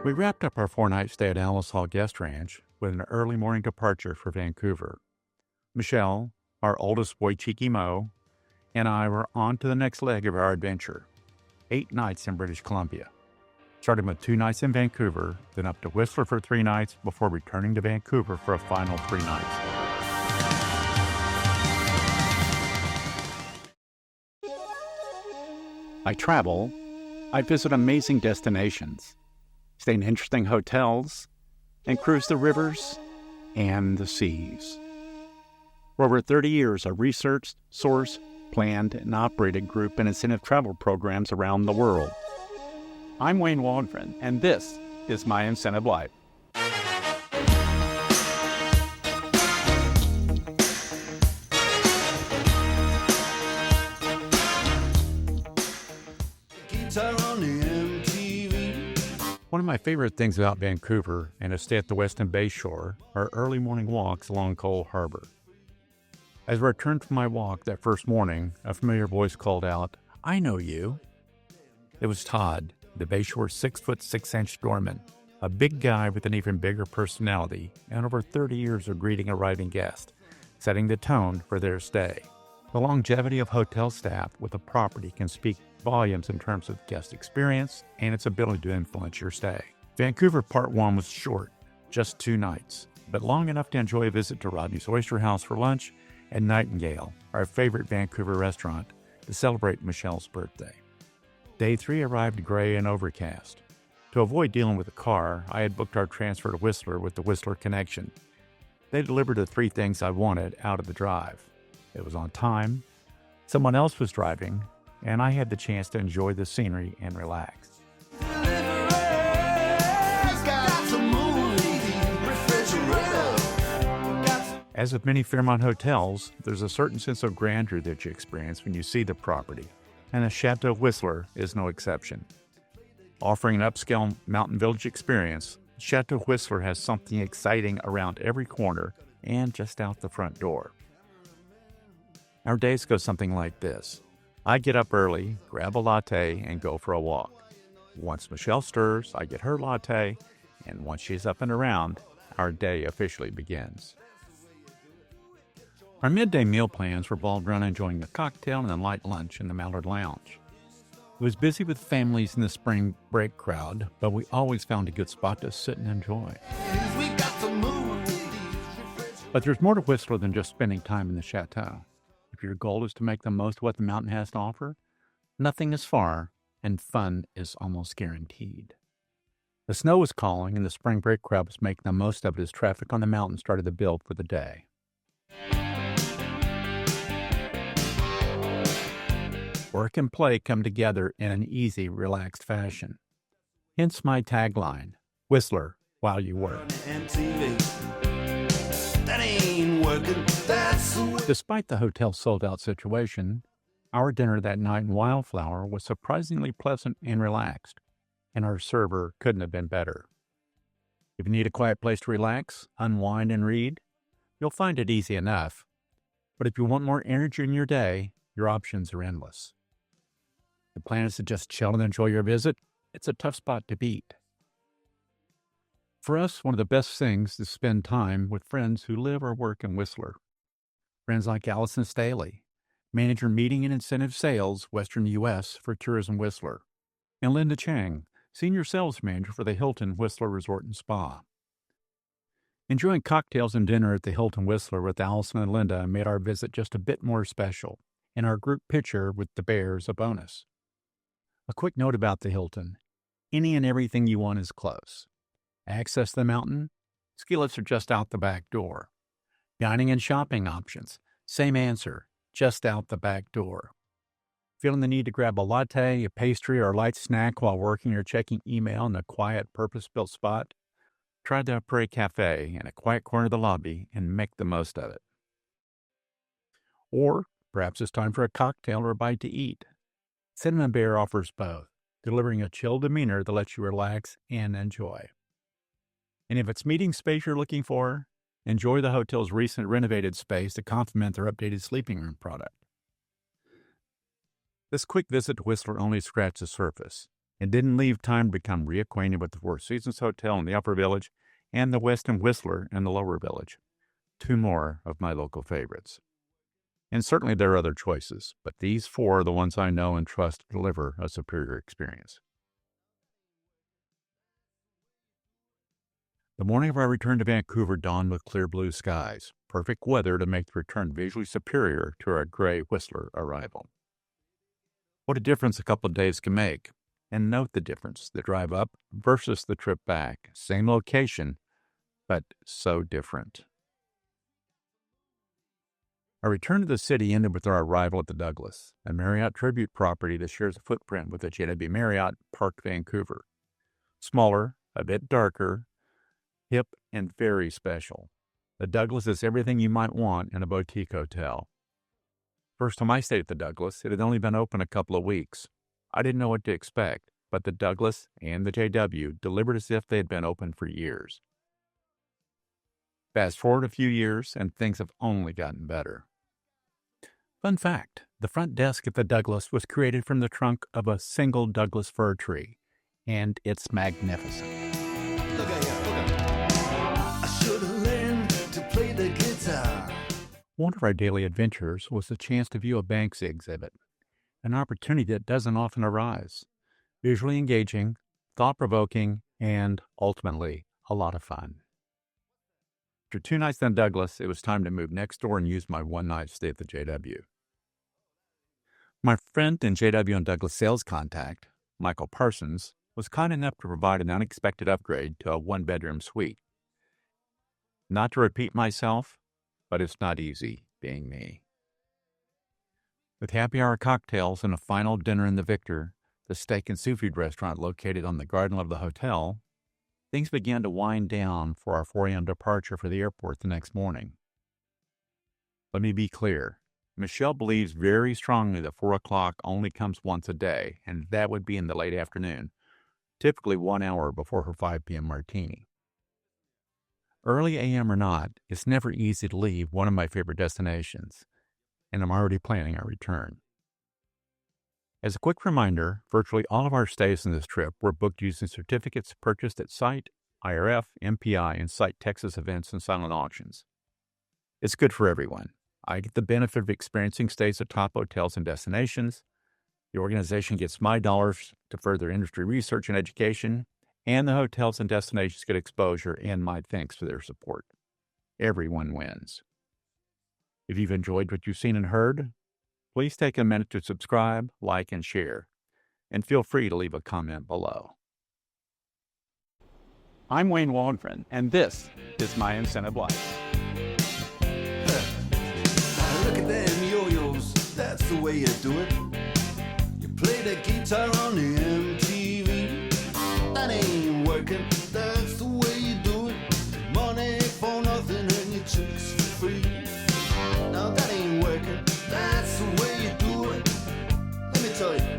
We wrapped up our 4-night stay at Alice Hall Guest Ranch with an early morning departure for Vancouver. Michele, our oldest boy Cheeky Mo, and I were on to the next leg of our adventure. 8 nights in British Columbia, starting with 2 nights in Vancouver, then up to Whistler for 3 nights before returning to Vancouver for a final 3 nights. I travel, I visit amazing destinations, stay in interesting hotels, and cruise the rivers and the seas. For over 30 years, I've researched, sourced, planned, and operated group and incentive travel programs around the world. I'm Wayne Waldron, and this is my incentive life. One of my favorite things about Vancouver and a stay at the Weston Bay Shore are early morning walks along Cole Harbor. As I returned from my walk that first morning, a familiar voice called out, "I know you." It was Todd, the Bayshore's 6'6" doorman, a big guy with an even bigger personality and over 30 years of greeting arriving guests, setting the tone for their stay. The longevity of hotel staff with a property can speak volumes in terms of guest experience and its ability to influence your stay. Vancouver Part 1 was short, just 2 nights, but long enough to enjoy a visit to Rodney's Oyster House for lunch and Nightingale, our favorite Vancouver restaurant, to celebrate Michele's birthday. Day 3 arrived gray and overcast. To avoid dealing with the car, I had booked our transfer to Whistler with the Whistler Connection. They delivered the 3 things I wanted out of the drive. It was on time, someone else was driving, and I had the chance to enjoy the scenery and relax. As with many Fairmont hotels, there's a certain sense of grandeur that you experience when you see the property, and the Chateau Whistler is no exception. Offering an upscale mountain village experience, Chateau Whistler has something exciting around every corner and just out the front door. Our days go something like this. I get up early, grab a latte, and go for a walk. Once Michele stirs, I get her latte, and once she's up and around, our day officially begins. Our midday meal plans revolved around enjoying a cocktail and a light lunch in the Mallard Lounge. It was busy with families in the spring break crowd, but we always found a good spot to sit and enjoy. But there's more to Whistler than just spending time in the chateau. If your goal is to make the most of what the mountain has to offer, nothing is far, and fun is almost guaranteed. The snow was calling, and the spring break crowd was making the most of it as traffic on the mountain started to build for the day. Work and play come together in an easy, relaxed fashion. Hence my tagline, Whistler while you work. Despite the hotel's sold-out situation, our dinner that night in Wildflower was surprisingly pleasant and relaxed, and our server couldn't have been better. If you need a quiet place to relax, unwind, and read, you'll find it easy enough. But if you want more energy in your day, your options are endless. The plan is to just chill and enjoy your visit. It's a tough spot to beat. For us, one of the best things is to spend time with friends who live or work in Whistler. Friends like Allison Staley, Manager Meeting and Incentive Sales, Western U.S. for Tourism Whistler, and Linda Chang, Senior Sales Manager for the Hilton Whistler Resort and Spa. Enjoying cocktails and dinner at the Hilton Whistler with Allison and Linda made our visit just a bit more special, and our group picture with the Bears a bonus. A quick note about the Hilton. Any and everything you want is close. Access to the mountain? Ski lifts are just out the back door. Dining and shopping options? Same answer, just out the back door. Feeling the need to grab a latte, a pastry, or a light snack while working or checking email in a quiet, purpose-built spot? Try the Prairie Cafe in a quiet corner of the lobby and make the most of it. Or perhaps it's time for a cocktail or a bite to eat. Cinnamon Bear offers both, delivering a chill demeanor that lets you relax and enjoy. And if it's meeting space you're looking for, enjoy the hotel's recent renovated space to complement their updated sleeping room product. This quick visit to Whistler only scratched the surface. and didn't leave time to become reacquainted with the Four Seasons Hotel in the Upper Village and the Westin Whistler in the Lower Village, two more of my local favorites. And certainly there are other choices, but these four are the ones I know and trust to deliver a superior experience. The morning of our return to Vancouver dawned with clear blue skies, perfect weather to make the return visually superior to our gray Whistler arrival. What a difference a couple of days can make. And note the difference, the drive up versus the trip back. Same location, but so different. Our return to the city ended with our arrival at the Douglas, a Marriott tribute property that shares a footprint with the JW Marriott Park Vancouver. Smaller, a bit darker, hip, and very special. The Douglas is everything you might want in a boutique hotel. First time I stayed at the Douglas, it had only been open a couple of weeks. I didn't know what to expect, but the Douglas and the JW delivered as if they had been open for years. Fast forward a few years, and things have only gotten better. Fun fact, the front desk at the Douglas was created from the trunk of a single Douglas fir tree, and it's magnificent. Look at you. I should have learned to play the guitar. One of our daily adventures was the chance to view a Banksy exhibit, an opportunity that doesn't often arise. Visually engaging, thought-provoking, and, ultimately, a lot of fun. After 2 nights in Douglas, it was time to move next door and use my one-night stay at the JW. My friend and JW and Douglas sales contact, Michael Parsons, was kind enough to provide an unexpected upgrade to a one-bedroom suite. Not to repeat myself, but it's not easy being me. With happy hour cocktails and a final dinner in the Victor, the steak and seafood restaurant located on the garden of the hotel, things began to wind down for our 4 a.m. departure for the airport the next morning. Let me be clear. Michele believes very strongly that 4 o'clock only comes once a day, and that would be in the late afternoon, typically 1 hour before her 5 p.m. martini. Early a.m. or not, it's never easy to leave one of my favorite destinations, and I'm already planning our return. As a quick reminder, virtually all of our stays in this trip were booked using certificates purchased at Site, IRF, MPI, and Site Texas events and silent auctions. It's good for everyone. I get the benefit of experiencing stays at top hotels and destinations. The organization gets my dollars to further industry research and education, and the hotels and destinations get exposure and my thanks for their support. Everyone wins. If you've enjoyed what you've seen and heard, please take a minute to subscribe, like, and share, and feel free to leave a comment below. I'm Wayne Waldron, and this is My Incentive Life. Look at them yo-yos, that's the way you do it. You play the guitar on the MTV. That ain't working, that's the way you do it. Money for nothing and your chicks for free. Now that ain't working, that's the way you do it. Let me tell you.